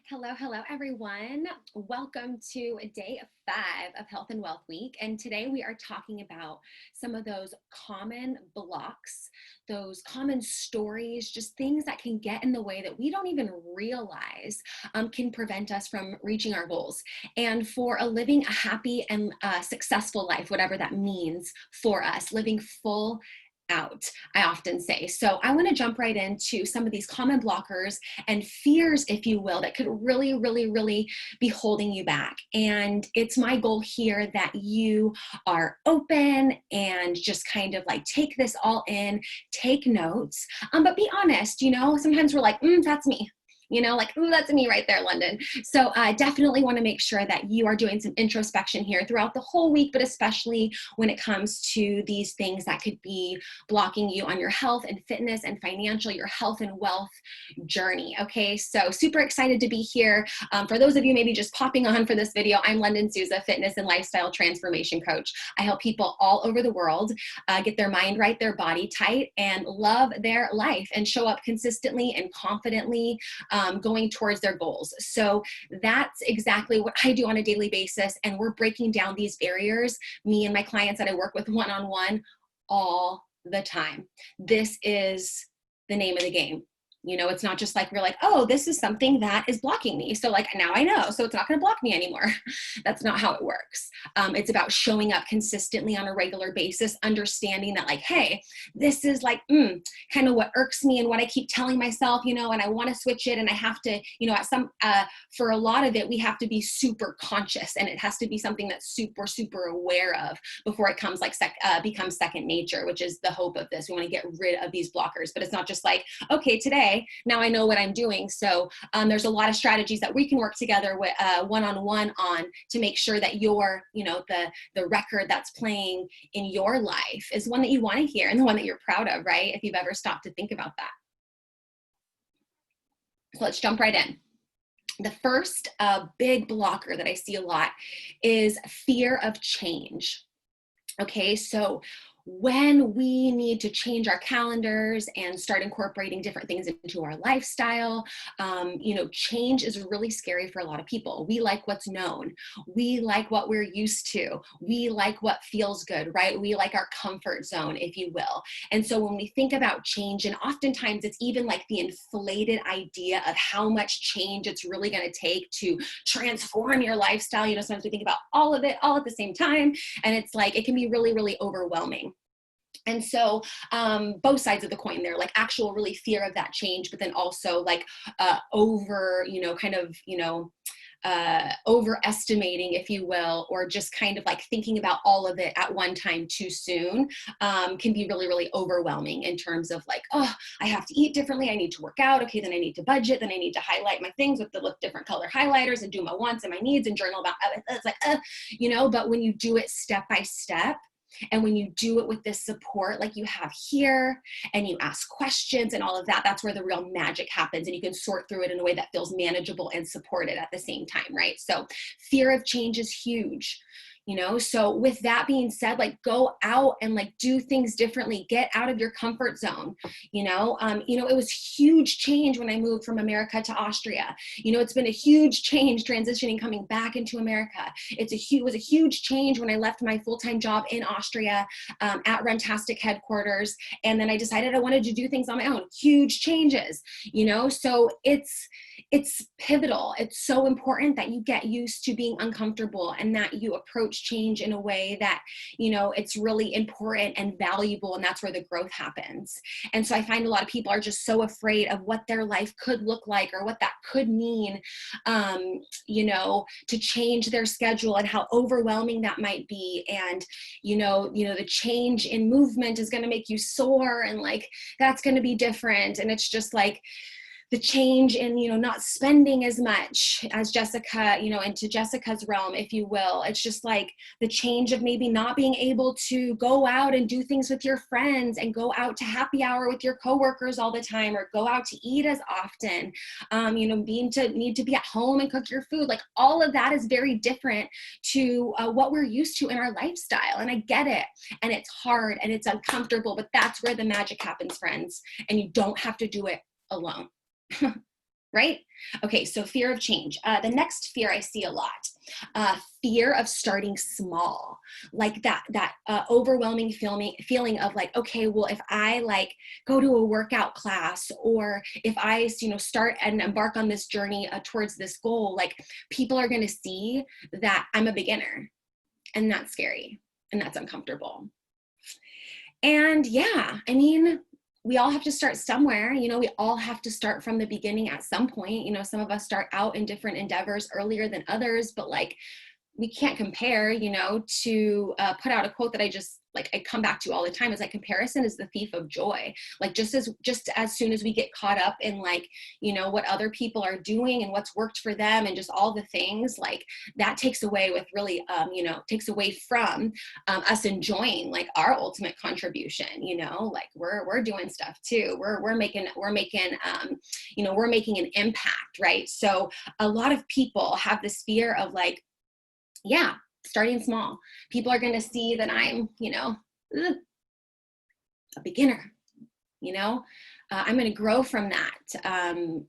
Hello, hello, everyone. Welcome to day 5 of Health and Wealth Week. And today we are talking about some of those common blocks, those common stories, just things that can get in the way that we don't even realize can prevent us from reaching our goals and for living a happy and successful life, whatever that means for us, living full out, I often say. So I want to jump right into some of these common blockers and fears, if you will, that could really be holding you back. And it's my goal here that you are open and just kind of like take this all in, take notes, but be honest. Sometimes we're like, that's me. Like, ooh, that's me right there, London. So I definitely want to make sure that you are doing some introspection here throughout the whole week, but especially when it comes to these things that could be blocking you on your health and fitness and financial, your health and wealth journey. Okay, so super excited to be here. For those of you maybe just popping on for this video, I'm London Souza, fitness and lifestyle transformation coach. I help people all over the world get their mind right, their body tight, and love their life and show up consistently and confidently going towards their goals. So that's exactly what I do on a daily basis. And we're breaking down these barriers, me and my clients that I work with one-on-one all the time. This is the name of the game. It's not just like we're like, oh, this is something that is blocking me. So like now I know, so it's not going to block me anymore. That's not how it works. It's about showing up consistently on a regular basis, understanding that like, hey, this is like kind of what irks me and what I keep telling myself, and I want to switch it. And I have to, for a lot of it, we have to be super conscious, and it has to be something that's super aware of before it comes like becomes second nature, which is the hope of this. We want to get rid of these blockers, but it's not just like, okay, today, now I know what I'm doing. So there's a lot of strategies that we can work together with one-on-one on to make sure that your, the record that's playing in your life is one that you want to hear and the one that you're proud of, right? If you've ever stopped to think about that. So let's jump right in. The first big blocker that I see a lot is fear of change. Okay, so when we need to change our calendars and start incorporating different things into our lifestyle, change is really scary for a lot of people. We like what's known. We like what we're used to. We like what feels good, right? We like our comfort zone, if you will. And so when we think about change, and oftentimes it's even like the inflated idea of how much change it's really going to take to transform your lifestyle. Sometimes we think about all of it all at the same time, and it's like, it can be really overwhelming. And so both sides of the coin there, like actual really fear of that change, but then also like overestimating, if you will, or just kind of like thinking about all of it at one time too soon can be really overwhelming in terms of like, oh, I have to eat differently. I need to work out. Okay, then I need to budget. Then I need to highlight my things with the different color highlighters and do my wants and my needs and journal about it. It's like, but when you do it step by step, and when you do it with this support like you have here, and you ask questions and all of that, that's where the real magic happens. And you can sort through it in a way that feels manageable and supported at the same time, right? So fear of change is huge. So with that being said, like go out and like do things differently, get out of your comfort zone. It was huge change when I moved from America to Austria. It's been a huge change transitioning, coming back into America. It was a huge change when I left my full-time job in Austria at Runtastic headquarters. And then I decided I wanted to do things on my own. Huge changes, so it's pivotal. It's so important that you get used to being uncomfortable and that you approach change in a way that, it's really important and valuable. And that's where the growth happens. And so I find a lot of people are just so afraid of what their life could look like or what that could mean, to change their schedule and how overwhelming that might be. And, the change in movement is going to make you sore and like, that's going to be different. And it's just like, the change in, not spending as much as Jessica, into Jessica's realm, if you will. It's just like the change of maybe not being able to go out and do things with your friends and go out to happy hour with your coworkers all the time, or go out to eat as often, need to be at home and cook your food. Like all of that is very different to what we're used to in our lifestyle. And I get it. And it's hard and it's uncomfortable, but that's where the magic happens, friends. And you don't have to do it alone. right? Okay, so fear of change. The next fear I see a lot, fear of starting small, like that overwhelming feeling of like, okay, well, if I like go to a workout class, or if I, start and embark on this journey towards this goal, like people are going to see that I'm a beginner, and that's scary and that's uncomfortable. And yeah, I mean, we all have to start somewhere. We all have to start from the beginning at some point. Some of us start out in different endeavors earlier than others, but like, we can't compare, to put out a quote that I come back to all the time, is like, comparison is the thief of joy. Like just as soon as we get caught up in like, what other people are doing and what's worked for them and just all the things, like that takes away with really, takes away from us enjoying like our ultimate contribution. Like we're doing stuff too. We're making an impact, right? So a lot of people have this fear of like, yeah, starting small. People are going to see that I'm, a beginner, I'm going to grow from that. I'm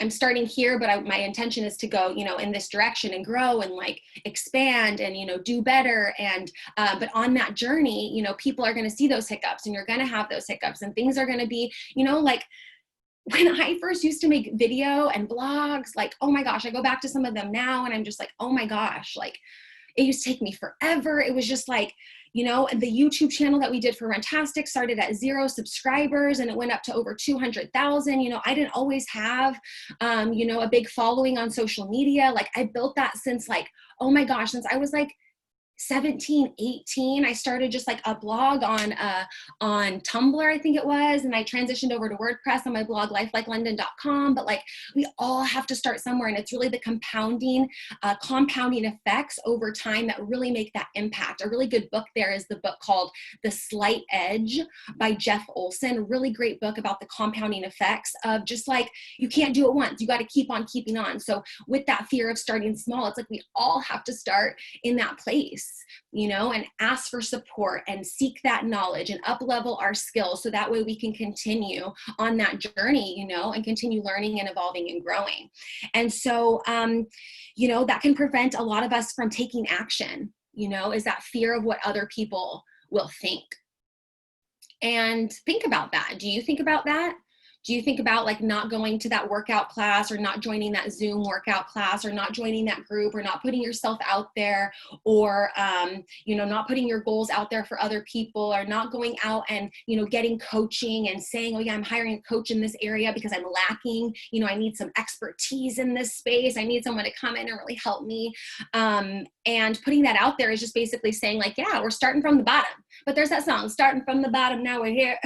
starting here, but my intention is to go, in this direction and grow and like expand and, do better. And, but on that journey, people are going to see those hiccups, and you're going to have those hiccups, and things are going to be, like, when I first used to make video and blogs, like, oh my gosh, I go back to some of them now and I'm just like, oh my gosh, like it used to take me forever. It was just like, the YouTube channel that we did for Runtastic started at 0 subscribers and it went up to over 200,000. I didn't always have, a big following on social media. Like I built that since like, oh my gosh, since I was like 17, 18, I started just like a blog on Tumblr, I think it was. And I transitioned over to WordPress on my blog, lifelikelondon.com. But like, we all have to start somewhere. And it's really the compounding effects over time that really make that impact. A really good book there is the book called The Slight Edge by Jeff Olson. A really great book about the compounding effects of just like, you can't do it once. You got to keep on keeping on. So with that fear of starting small, it's like we all have to start in that place, and ask for support and seek that knowledge and up level our skills. So that way we can continue on that journey, and continue learning and evolving and growing. And so, that can prevent a lot of us from taking action, is that fear of what other people will think. And think about that. Do you think about that? Do you think about like not going to that workout class, or not joining that Zoom workout class, or not joining that group, or not putting yourself out there, or, not putting your goals out there for other people, or not going out and, getting coaching and saying, oh yeah, I'm hiring a coach in this area because I'm lacking, I need some expertise in this space. I need someone to come in and really help me. And putting that out there is just basically saying like, yeah, we're starting from the bottom. But there's that song, starting from the bottom, now we're here.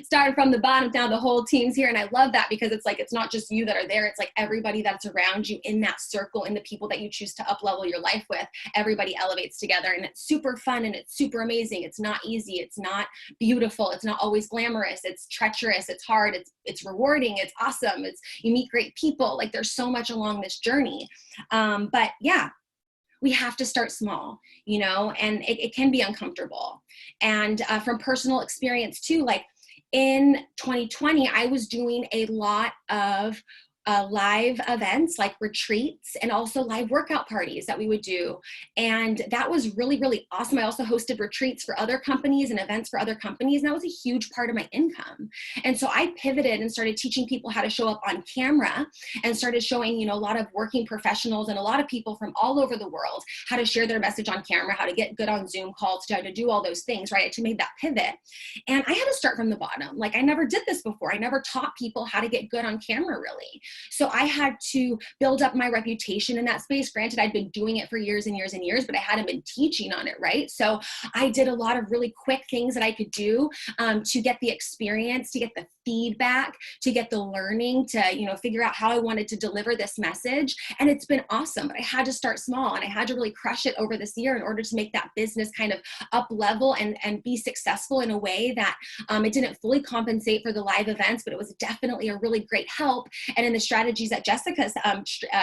Starting from the bottom, now the whole team's here. And I love that, because it's like, it's not just you that are there. It's like everybody that's around you in that circle, and the people that you choose to up level your life with, everybody elevates together. And it's super fun and it's super amazing. It's not easy. It's not beautiful. It's not always glamorous. It's treacherous. It's hard. It's rewarding. It's awesome. You meet great people. Like there's so much along this journey. But yeah, we have to start small, and it can be uncomfortable. And from personal experience too, like in 2020, I was doing a lot of live events like retreats, and also live workout parties that we would do. And that was really, really awesome. I also hosted retreats for other companies and events for other companies. And that was a huge part of my income. And so I pivoted and started teaching people how to show up on camera, and started showing, a lot of working professionals and a lot of people from all over the world how to share their message on camera, how to get good on Zoom calls, how to do all those things, right? To make that pivot. And I had to start from the bottom. Like I never did this before. I never taught people how to get good on camera, really. So I had to build up my reputation in that space. Granted, I'd been doing it for years and years and years, but I hadn't been teaching on it, right? So I did a lot of really quick things that I could do to get the experience, to get the feedback, to get the learning, to, figure out how I wanted to deliver this message. And it's been awesome, but I had to start small, and I had to really crush it over this year in order to make that business kind of up level and be successful in a way that it didn't fully compensate for the live events, but it was definitely a really great help. And in the strategies that Jessica's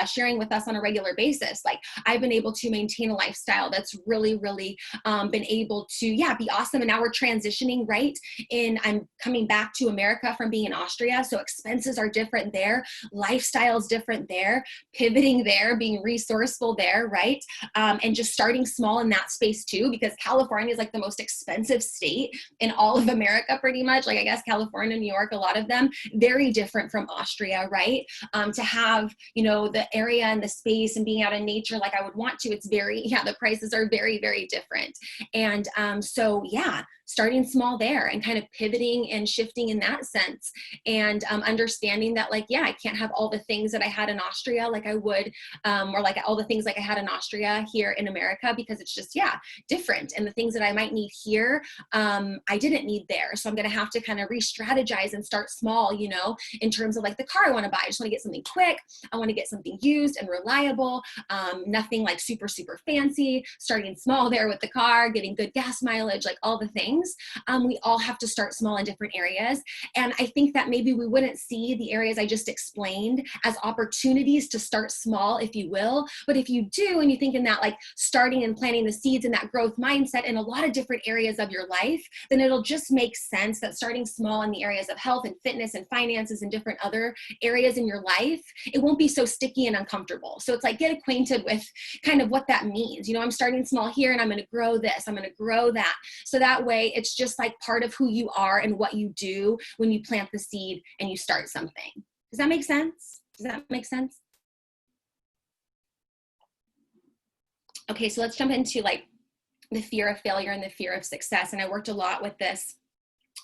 sharing with us on a regular basis, like I've been able to maintain a lifestyle that's really, really been able to, be awesome. And now we're transitioning, right? I'm coming back to America from being in Austria. So expenses are different there, lifestyle's different there, pivoting there, being resourceful there, right? And just starting small in that space too, because California is like the most expensive state in all of America, pretty much. Like I guess California, New York, a lot of them, very different from Austria, right? To have, you know, the area and the space and being out in nature like I would want to, it's very, yeah, the prices are very, very different. And so yeah, starting small there and kind of pivoting and shifting in that sense, and understanding that like, yeah, I can't have all the things that I had in Austria like I would, or like all the things like I had in Austria here in America, because it's just, yeah, different. And the things that I might need here, I didn't need there. So I'm going to have to kind of re-strategize and start small, you know, in terms of like the car I want to buy. I just want to get something quick. I want to get something used and reliable, nothing like super, super fancy, starting small there with the car, getting good gas mileage, like all the things. We all have to start small in different areas. And I think that maybe we wouldn't see the areas I just explained as opportunities to start small, if you will. But if you do, and you think in that like starting and planting the seeds and that growth mindset in a lot of different areas of your life, then it'll just make sense that starting small in the areas of health and fitness and finances and different other areas in your life, it won't be so sticky and uncomfortable. So it's like, get acquainted with kind of what that means. You know, I'm starting small here and I'm going to grow this, I'm going to grow that. So that way it's just like part of who you are and what you do when you plant the seed and you start something. Does that make sense? Does that make sense? Okay, so let's jump into like the fear of failure and the fear of success. And I worked a lot with this,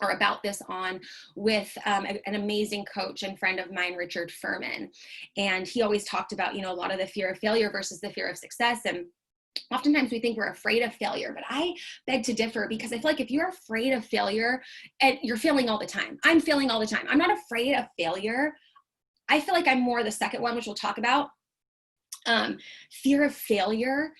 or about this, on with an amazing coach and friend of mine, Richard Furman. And he always talked about, you know, a lot of the fear of failure versus the fear of success. And oftentimes we think we're afraid of failure, but I beg to differ, because I feel like if you're afraid of failure, and you're failing all the time, I'm failing all the time. I'm not afraid of failure. I feel like I'm more the second one, which we'll talk about. Fear of failure.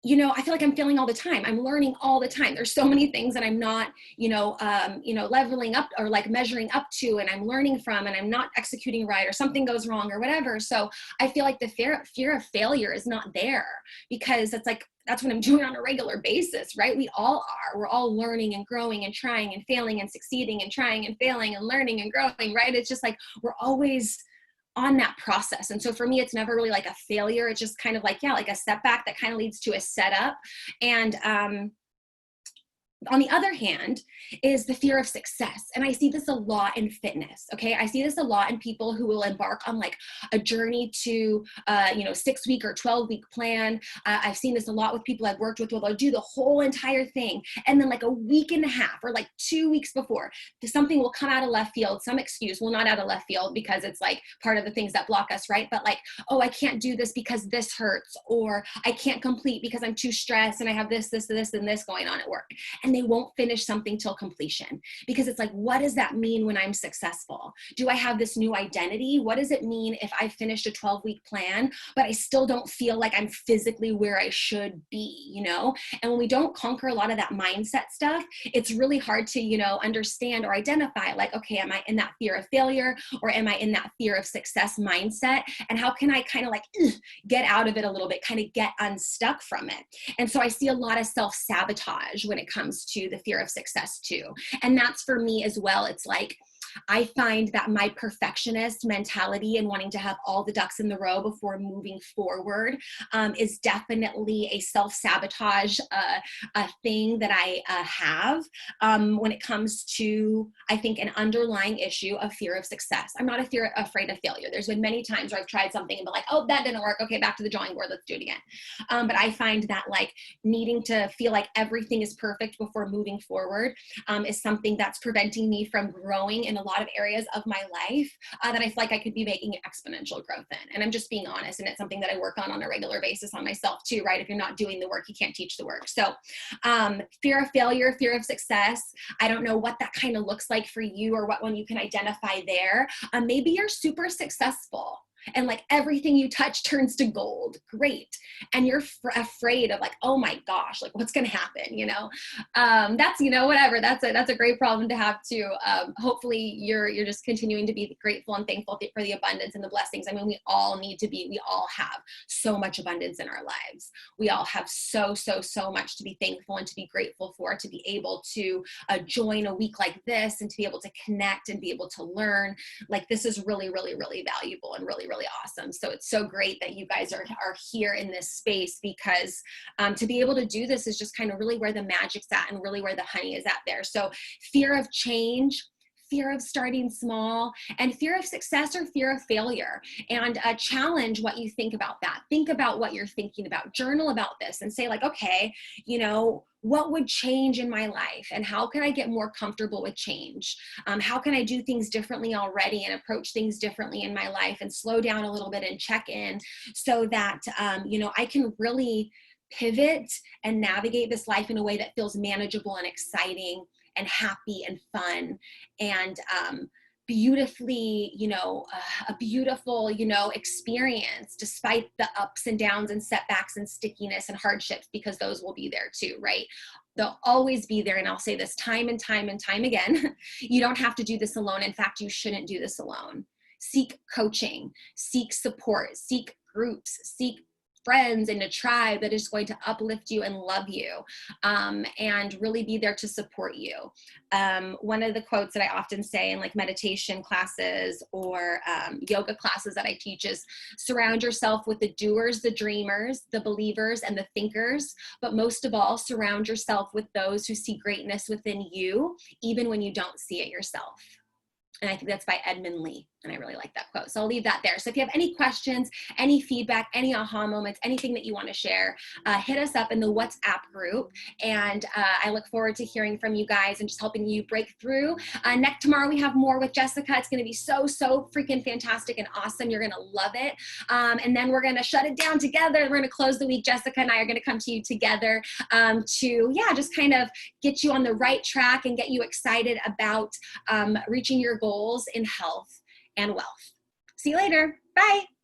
You know, I feel like I'm failing all the time. I'm learning all the time. There's so many things that I'm not, leveling up or like measuring up to, and I'm learning from, and I'm not executing right, or something goes wrong or whatever. So I feel like the fear of failure is not there, because it's like, that's what I'm doing on a regular basis, right? We all are. We're all learning and growing and trying and failing and succeeding and trying and failing and learning and growing, right? It's just like, we're always on that process. And so for me, it's never really like a failure. It's just kind of like, yeah, like a setback that kind of leads to a setup. And on the other hand is the fear of success. And I see this a lot in fitness. Okay. I see this a lot in people who will embark on like a journey to, 6-week or 12-week plan. I've seen this a lot with people I've worked with, where they'll do the whole entire thing. And then like a week and a half or like 2 weeks before, something will come out of left field, some excuse, well, not out of left field, because it's like part of the things that block us, right? But like, oh, I can't do this because this hurts, or I can't complete because I'm too stressed and I have this, and this going on at work. And they won't finish something till completion, because it's like, what does that mean when I'm successful? Do I have this new identity? What does it mean if I finished a 12-week plan, but I still don't feel like I'm physically where I should be, you know? And when we don't conquer a lot of that mindset stuff, it's really hard to, understand or identify like, okay, am I in that fear of failure, or am I in that fear of success mindset? And how can I kind of like get out of it a little bit, kind of get unstuck from it? And so I see a lot of self-sabotage when it comes to the fear of success too. And that's for me as well. It's like, I find that my perfectionist mentality and wanting to have all the ducks in the row before moving forward is definitely a self-sabotage thing that I have when it comes to, I think, an underlying issue of fear of success. I'm not afraid of failure. There's been many times where I've tried something and been like, oh, that didn't work. Okay, back to the drawing board. Let's do it again. But I find that like needing to feel like everything is perfect before moving forward is something that's preventing me from growing in a lot of areas of my life that I feel like I could be making exponential growth in. And I'm just being honest. And it's something that I work on a regular basis on myself too, right? If you're not doing the work, you can't teach the work. So fear of failure, fear of success. I don't know what that kind of looks like for you, or what one you can identify there. Maybe you're super successful. and like everything you touch turns to gold. Great. And you're afraid of like, oh my gosh, like what's going to happen, you know? That's, you know, whatever. That's a great problem to have too. Hopefully you're just continuing to be grateful and thankful for the abundance and the blessings. I mean, we all have so much abundance in our lives. We all have so much to be thankful and to be grateful for, to be able to join a week like this and to be able to connect and be able to learn. Like this is really valuable and really awesome. So it's so great that you guys are here in this space, because to be able to do this is just kind of really where the magic's at and really where the honey is at there. So fear of change, fear of starting small, and fear of success or fear of failure. And challenge what you think about that. Think about what you're thinking about. Journal about this and say like, okay, you know, what would change in my life and how can I get more comfortable with change? How can I do things differently already and approach things differently in my life and slow down a little bit and check in so that, you know, I can really pivot and navigate this life in a way that feels manageable and exciting and happy and fun and beautifully, you know, a beautiful, you know, experience despite the ups and downs and setbacks and stickiness and hardships, because those will be there too, right? They'll always be there. And I'll say this time and time and time again, you don't have to do this alone. In fact, you shouldn't do this alone. Seek coaching, seek support, seek groups, seek friends and a tribe that is going to uplift you and love you, and really be there to support you. One of the quotes that I often say in like meditation classes or yoga classes that I teach is surround yourself with the doers, the dreamers, the believers, and the thinkers. But most of all, surround yourself with those who see greatness within you, even when you don't see it yourself. And I think that's by Edmund Lee. And I really like that quote. So I'll leave that there. So if you have any questions, any feedback, any aha moments, anything that you want to share, hit us up in the WhatsApp group. And I look forward to hearing from you guys and just helping you break through. Tomorrow we have more with Jessica. It's going to be so freaking fantastic and awesome. You're going to love it. And then we're going to shut it down together. We're going to close the week. Jessica and I are going to come to you together to, just kind of get you on the right track and get you excited about reaching your goals in health and wealth. See you later. Bye.